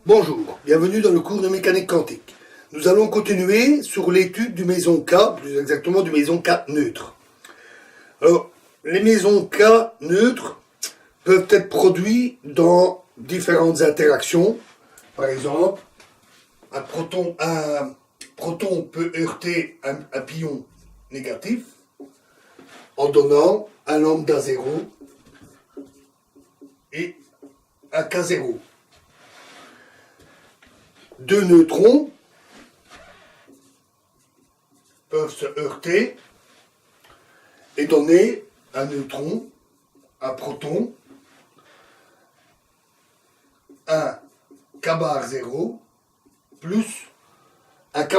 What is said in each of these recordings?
Bonjour, bienvenue dans le cours de mécanique quantique. Nous allons continuer sur l'étude du méson K, plus exactement du méson K neutre. Alors, les mésons K neutres peuvent être produits dans différentes interactions. Par exemple, un proton peut heurter un pion négatif en donnant un lambda 0 et un K0. Deux neutrons peuvent se heurter et donner un neutron, un proton, un K bar 0 plus un K-.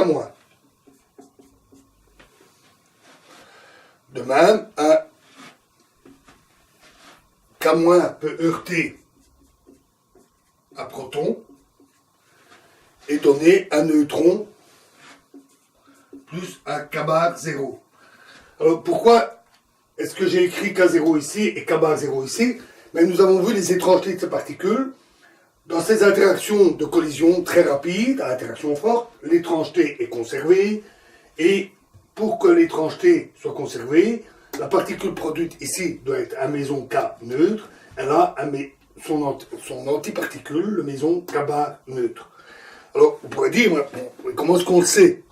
De même, un K- peut heurter un proton et donner un neutron plus un K bar 0. Alors pourquoi est-ce que j'ai écrit K0 ici et K bar 0 ici? Mais nous avons vu les étrangetés de ces particules. Dans ces interactions de collision très rapides, à interaction forte, l'étrangeté est conservée, et pour que l'étrangeté soit conservée, la particule produite ici doit être un méson K neutre, elle a son antiparticule, le méson K bar neutre. Alors, on pourrait dire, comment est-ce qu'on le sait?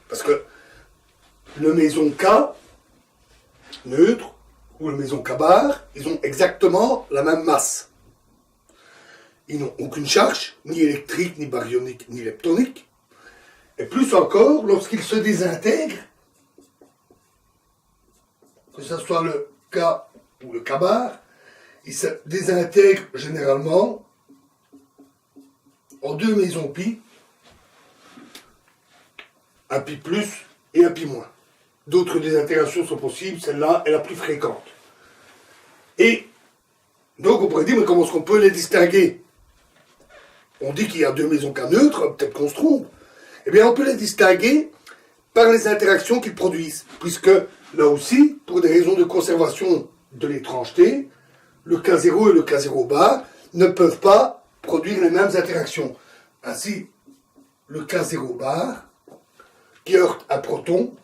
Parce que le méson K neutre ou le méson K bar, ils ont exactement la même masse. Ils n'ont aucune charge, ni électrique, ni baryonique, ni leptonique. Et plus encore, lorsqu'ils se désintègrent, que ce soit le K ou le K bar, ils se désintègrent généralement en deux mésons pi, un pi plus et un pi moins. D'autres désintégrations sont possibles, celle-là est la plus fréquente. Et donc on pourrait dire, mais comment est-ce qu'on peut les distinguer? On dit qu'il y a deux mésons K neutres, peut-être qu'on se trompe. Eh bien on peut les distinguer par les interactions qu'ils produisent, puisque là aussi, pour des raisons de conservation de l'étrangeté, le K0 et le K0 bar ne peuvent pas produire les mêmes interactions. Ainsi, le K0 bar, qui heurte un proton,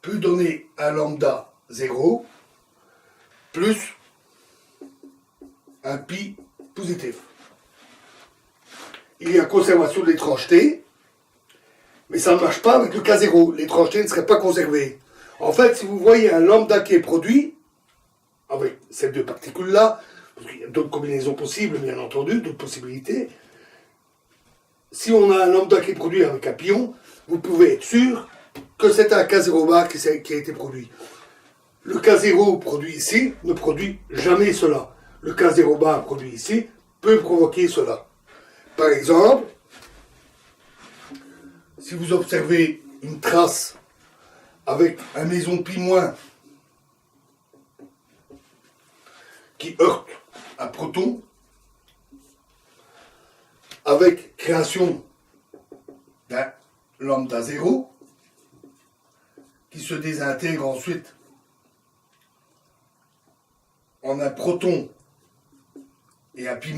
peut donner un lambda 0 plus un pi positif. Il y a conservation de l'étrangeté, mais ça ne marche pas avec le K0. L'étrangeté ne serait pas conservée. En fait, si vous voyez un lambda qui est produit, avec ces deux particules-là, parce qu'il y a d'autres combinaisons possibles, bien entendu, d'autres possibilités. Si on a un lambda qui est produit avec un pion, vous pouvez être sûr que c'est un K0 bar qui a été produit. Le K0 produit ici ne produit jamais cela. Le K0 bar produit ici peut provoquer cela. Par exemple, si vous observez une trace avec un méson pi- qui heurte un proton, avec création d'un lambda 0, qui se désintègre ensuite en un proton et un pi-,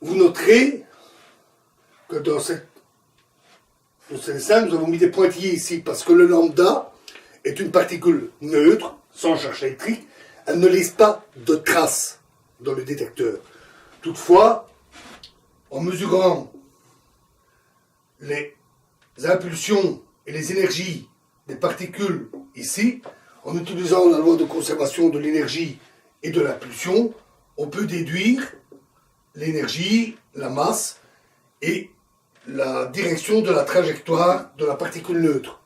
vous noterez que dans cette dessin, nous avons mis des pointillés ici, parce que le lambda est une particule neutre, sans charge électrique, elle ne laisse pas de traces dans le détecteur. Toutefois, en mesurant les impulsions et les énergies des particules ici, en utilisant la loi de conservation de l'énergie et de l'impulsion, on peut déduire l'énergie, la masse et la direction de la trajectoire de la particule neutre.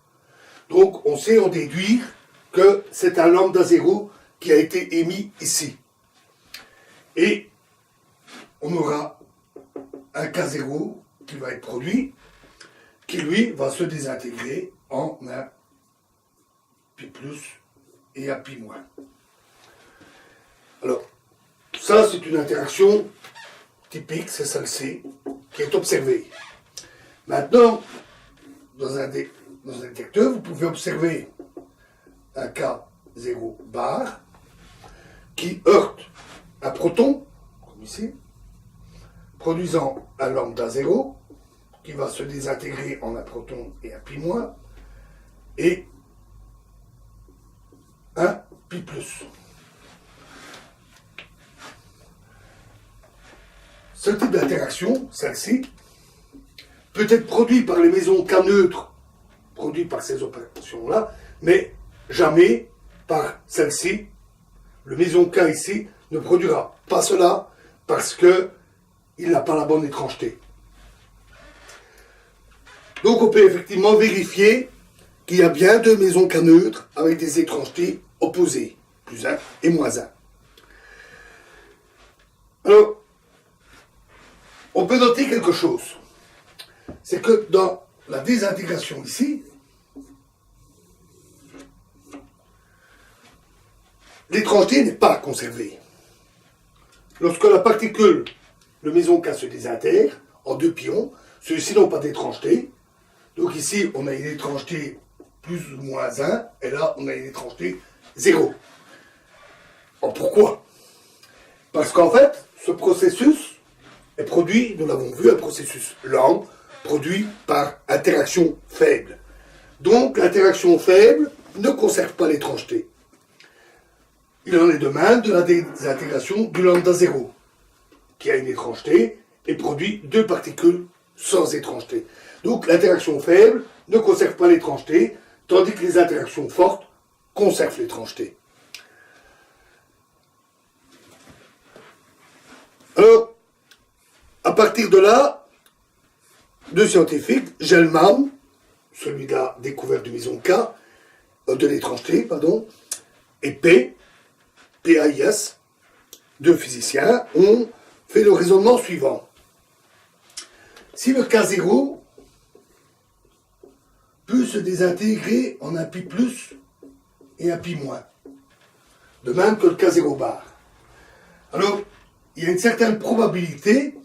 Donc on sait en déduire que c'est un lambda 0 qui a été émis ici. Et on aura un K0 qui va être produit, qui lui va se désintégrer en un pi plus et un pi moins. Alors, ça c'est une interaction typique, c'est celle-ci, qui est observée. Maintenant, dans un détecteur, vous pouvez observer un K 0 bar, qui heurte un proton, comme ici, produisant un lambda 0, qui va se désintégrer en un proton et un pi moins, et un pi plus. Ce type d'interaction, celle-ci, peut être produit par les mésons K neutres, produit par ces opérations-là, mais jamais par celle-ci. Le méson K ici ne produira pas cela parce qu'il n'a pas la bonne étrangeté. Donc on peut effectivement vérifier qu'il y a bien deux mésons K neutres avec des étrangetés opposées, plus 1 et moins 1. Alors, on peut noter quelque chose. C'est que dans la désintégration ici, l'étrangeté n'est pas conservée. Lorsque la particule, le méson K se désintègre en deux pions, ceux-ci n'ont pas d'étrangeté. Donc ici, on a une étrangeté plus ou moins 1, et là, on a une étrangeté 0. Alors pourquoi? Parce qu'en fait, ce processus est produit, nous l'avons vu, un processus lent, produit par interaction faible. Donc l'interaction faible ne conserve pas l'étrangeté. Il en est de même de la désintégration du lambda 0, qui a une étrangeté et produit deux particules sans étrangeté. Donc l'interaction faible ne conserve pas l'étrangeté, tandis que les interactions fortes conservent l'étrangeté. Alors, à partir de là, deux scientifiques, Gell-Mann, celui de la découverte du méson K, de l'étrangeté, pardon, et PAIS, deux physiciens, ont fait le raisonnement suivant. Si le K0 peut se désintégrer en un pi plus et un pi moins, de même que le K0 bar, alors il y a une certaine probabilité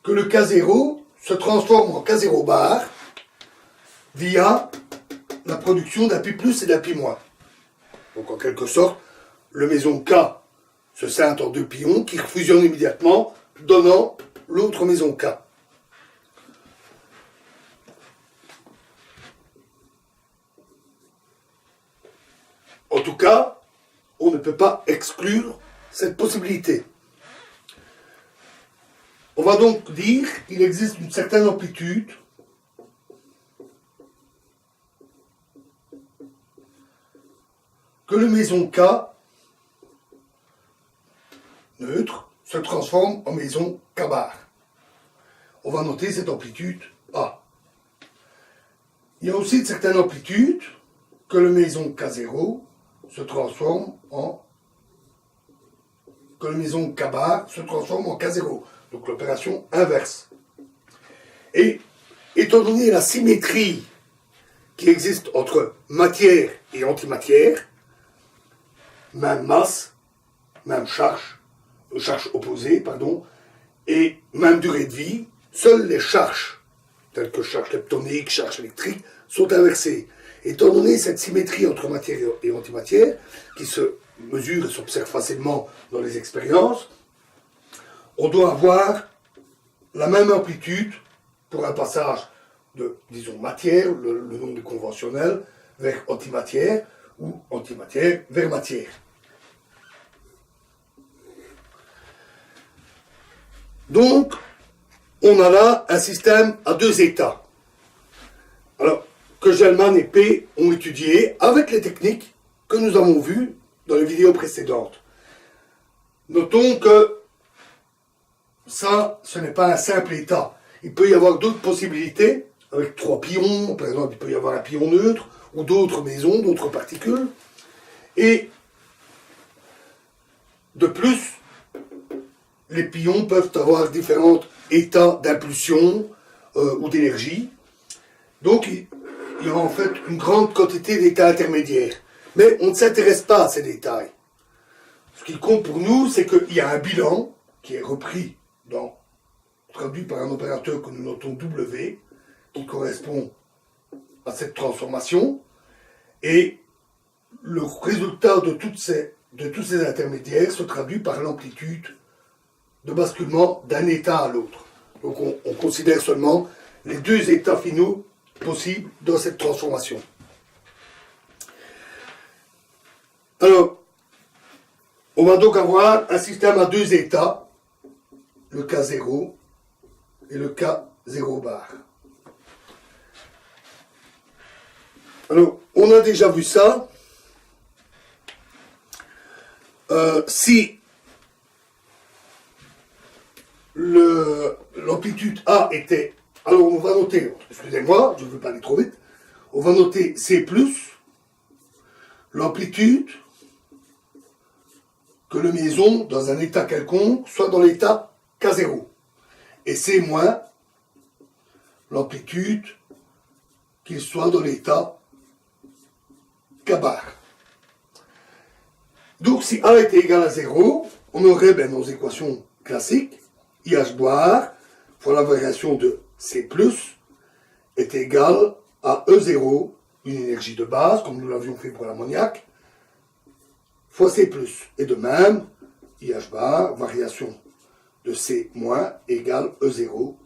que le K0 se transforme en K0 bar via la production d'un pi plus et d'un pi moins. Donc en quelque sorte, le méson K se scinde en deux pions qui fusionnent immédiatement, donnant l'autre méson K. En tout cas, on ne peut pas exclure cette possibilité. On va donc dire qu'il existe une certaine amplitude que le méson K neutre se transforme en méson K bar. On va noter cette amplitude A. Il y a aussi une certaine amplitude que le méson K0 se transforme en... que le méson K bar se transforme en K0. Donc l'opération inverse. Et étant donné la symétrie qui existe entre matière et antimatière, même masse, même charge opposée, pardon, et même durée de vie, seules les charges, telles que charge leptonique, charge électrique, sont inversées. Étant donné cette symétrie entre matière et antimatière, qui se mesure et s'observe facilement dans les expériences, on doit avoir la même amplitude pour un passage de, disons, matière, le nom du conventionnel, vers antimatière, ou antimatière vers matière. Donc, on a là un système à deux états. Alors, que Gell-Mann et P ont étudié avec les techniques que nous avons vues dans les vidéos précédentes. Notons que ça, ce n'est pas un simple état. Il peut y avoir d'autres possibilités, avec trois pions, par exemple, il peut y avoir un pion neutre, ou d'autres mésons, d'autres particules. Et de plus, les pions peuvent avoir différents états d'impulsion ou d'énergie. Donc, il y a en fait une grande quantité d'états intermédiaires. Mais on ne s'intéresse pas à ces détails. Ce qui compte pour nous, c'est qu'il y a un bilan qui est repris traduit par un opérateur que nous notons W, qui correspond à cette transformation, et le résultat de tous ces intermédiaires se traduit par l'amplitude de basculement d'un état à l'autre. Donc on considère seulement les deux états finaux possibles dans cette transformation. Alors, on va donc avoir un système à deux états, le K0 et le K0 bar. Alors, on a déjà vu ça. Si l'amplitude A était... Alors, on va noter, excusez-moi, je ne veux pas aller trop vite, on va noter C+, l'amplitude que le meson, dans un état quelconque, soit dans l'état K0. Et C-, l'amplitude qu'il soit dans l'état K bar. Donc, si A était égal à 0, on aurait nos équations classiques. IH bar fois la variation de C+, est égal à E0, une énergie de base, comme nous l'avions fait pour l'ammoniac, fois C+. Et de même, IH bar, variation de C- égale E0,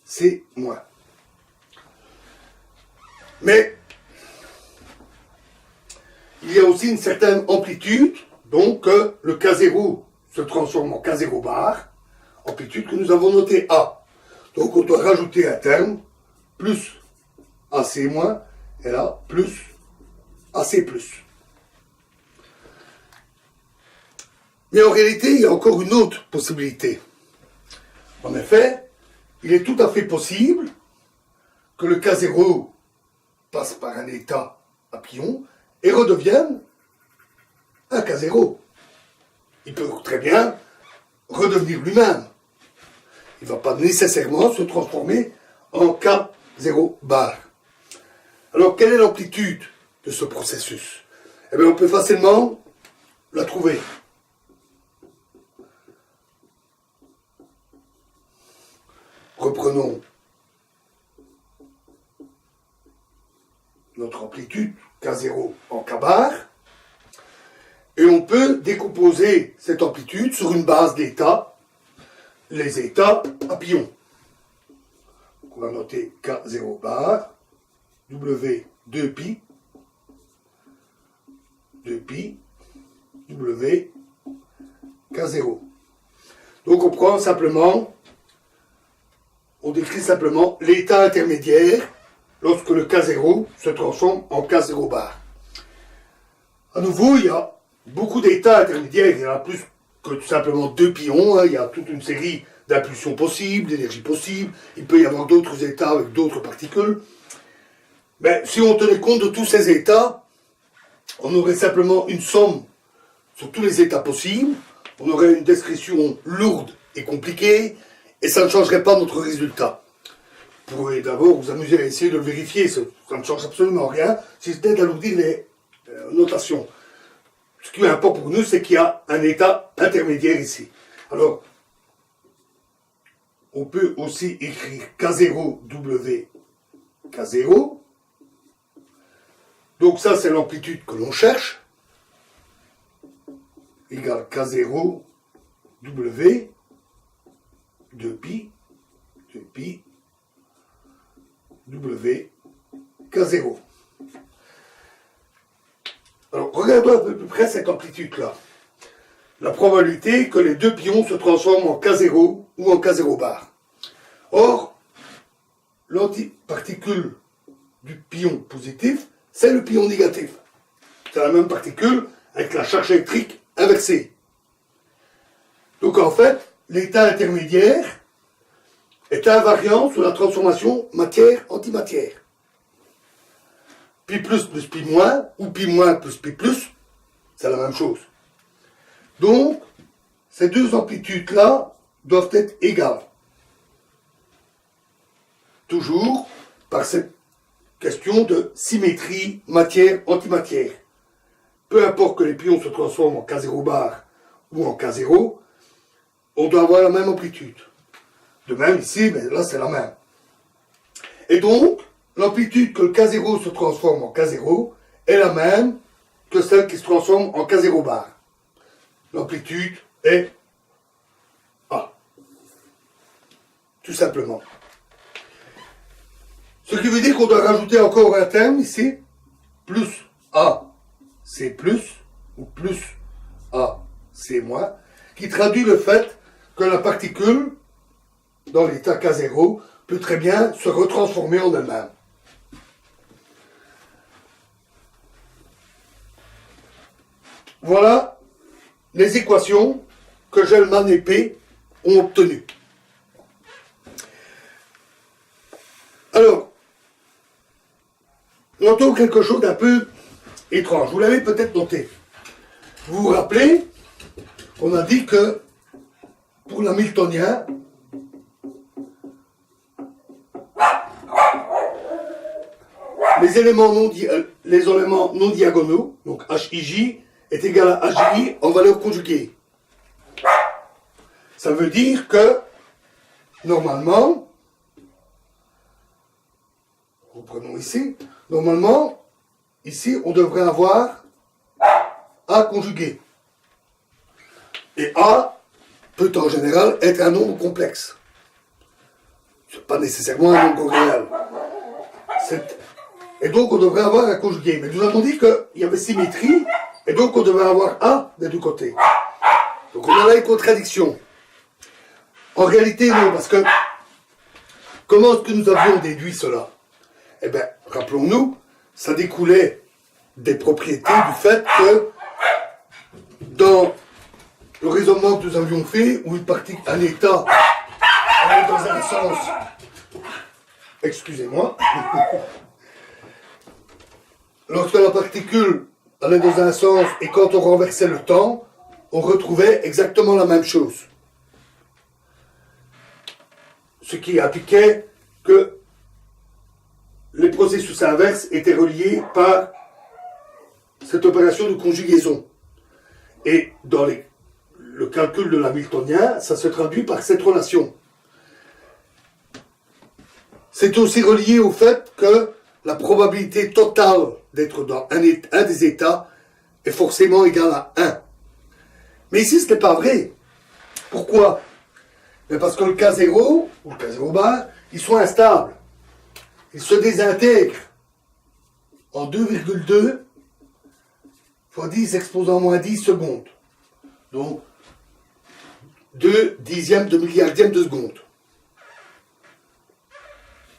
C-. Mais, il y a aussi une certaine amplitude, donc le K0 se transforme en K0 bar, amplitude que nous avons notée A. Donc on doit rajouter un terme, plus AC-, et là, plus AC+. Mais en réalité, il y a encore une autre possibilité. En effet, il est tout à fait possible que le K0 passe par un état à pion et redevienne un K0. Il peut très bien redevenir lui-même. Il ne va pas nécessairement se transformer en K0 bar. Alors, quelle est l'amplitude de ce processus? Eh bien, on peut facilement la trouver. Reprenons notre amplitude K0 en K bar, et on peut décomposer cette amplitude sur une base d'états, les états à pion. Donc on va noter K0 bar, W 2pi, W K0. Donc on prend simplement, on décrit simplement l'état intermédiaire lorsque le K0 se transforme en K0 bar. À nouveau, il y a beaucoup d'états intermédiaires, il y en a plus que tout simplement deux pions, il y a toute une série d'impulsions possibles, d'énergies possibles, il peut y avoir d'autres états avec d'autres particules. Mais si on tenait compte de tous ces états, on aurait simplement une somme sur tous les états possibles, on aurait une description lourde et compliquée, et ça ne changerait pas notre résultat. Vous pourrez d'abord vous amuser à essayer de le vérifier, ça ne change absolument rien, si c'était d'alourdir les notations. Ce qui importe pour nous, c'est qu'il y a un état intermédiaire ici. Alors, on peut aussi écrire K0W K0. Donc ça, c'est l'amplitude que l'on cherche. Égale K0 W 2pi W K0. Alors, regardons un peu plus près cette amplitude-là. La probabilité que les deux pions se transforment en K0 ou en K0 bar. Or, l'antiparticule du pion positif, c'est le pion négatif. C'est la même particule avec la charge électrique inversée. Donc en fait, l'état intermédiaire est invariant sur la transformation matière-antimatière. Pi plus plus pi moins, ou pi moins plus pi plus, c'est la même chose. Donc, ces deux amplitudes-là doivent être égales. Toujours par cette question de symétrie matière-antimatière. Peu importe que les pions se transforment en K0 bar ou en K0, on doit avoir la même amplitude. De même ici, mais là c'est la même. Et donc, l'amplitude que le K0 se transforme en K0 est la même que celle qui se transforme en K0 bar. L'amplitude est A. Tout simplement. Ce qui veut dire qu'on doit rajouter encore un terme ici, plus A, c'est plus, ou plus A, c'est moins, qui traduit le fait que la particule, dans l'état K0, peut très bien se retransformer en elle-même. Voilà les équations que Gell-Mann et P ont obtenues. Alors, notons quelque chose d'un peu étrange. Vous l'avez peut-être noté. Vous vous rappelez, on a dit que pour l'hamiltonien, les éléments non diagonaux, donc HIJ, est égal à HI en valeur conjuguée. Ça veut dire que, normalement, reprenons ici, normalement, ici, on devrait avoir A conjugué. Et A peut en général être un nombre complexe. Ce n'est pas nécessairement un nombre réel. Et donc, on devrait avoir un conjugué. Mais nous avons dit qu'il y avait symétrie, et donc on devrait avoir A des deux côtés. Donc, on a là une contradiction. En réalité, non, parce que comment est-ce que nous avions déduit cela? Eh bien, rappelons-nous, ça découlait des propriétés du fait que dans le raisonnement que nous avions fait, où une partie, un état allait dans un sens, excusez-moi, lorsque la particule allait dans un sens et quand on renversait le temps, on retrouvait exactement la même chose. Ce qui impliquait que les processus inverses étaient reliés par cette opération de conjugaison. Et dans le calcul de l'hamiltonien, ça se traduit par cette relation. C'est aussi relié au fait que la probabilité totale d'être dans un des états est forcément égale à 1. Mais ici, ce n'est pas vrai. Pourquoi? Mais parce que le K0, ou le K0 bar, ils sont instables. Ils se désintègrent en 2,2 fois 10 exposant moins 10 secondes. Donc, 2 dixièmes de milliardième de seconde.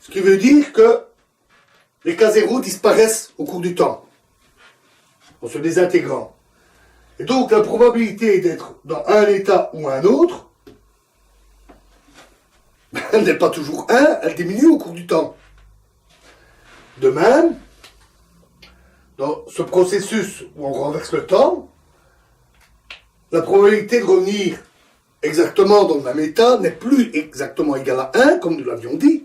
Ce qui veut dire que les K0 disparaissent au cours du temps, en se désintégrant. Et donc, la probabilité d'être dans un état ou un autre, elle n'est pas toujours 1, elle diminue au cours du temps. De même, dans ce processus où on renverse le temps, la probabilité de revenir exactement dans le même état n'est plus exactement égale à 1, comme nous l'avions dit,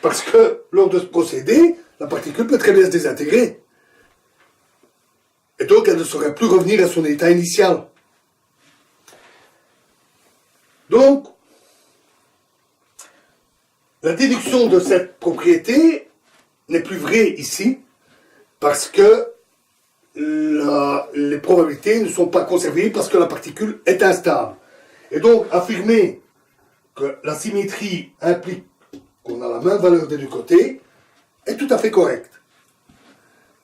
parce que lors de ce procédé, la particule peut très bien se désintégrer. Et donc, elle ne saurait plus revenir à son état initial. Donc, la déduction de cette propriété n'est plus vraie ici, parce que les probabilités ne sont pas conservées parce que la particule est instable. Et donc, affirmer que la symétrie implique qu'on a la même valeur des deux côtés est tout à fait correct.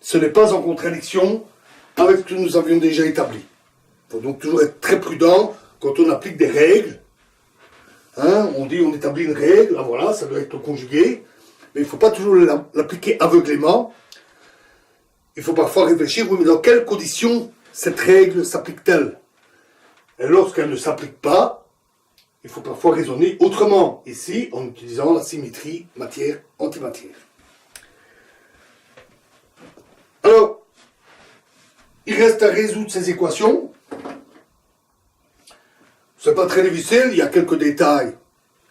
Ce n'est pas en contradiction avec ce que nous avions déjà établi. Il faut donc toujours être très prudent quand on applique des règles. On dit on établit une règle, voilà, ça doit être conjugué, mais il ne faut pas toujours l'appliquer aveuglément. Il faut parfois réfléchir, oui, mais dans quelles conditions cette règle s'applique-t-elle? Et lorsqu'elle ne s'applique pas, il faut parfois raisonner autrement, ici, en utilisant la symétrie matière-antimatière. Alors, il reste à résoudre ces équations. Ce n'est pas très difficile, il y a quelques détails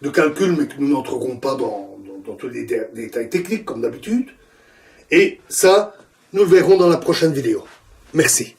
de calcul, mais que nous n'entrerons pas dans tous les détails techniques, comme d'habitude. Et ça, nous le verrons dans la prochaine vidéo. Merci.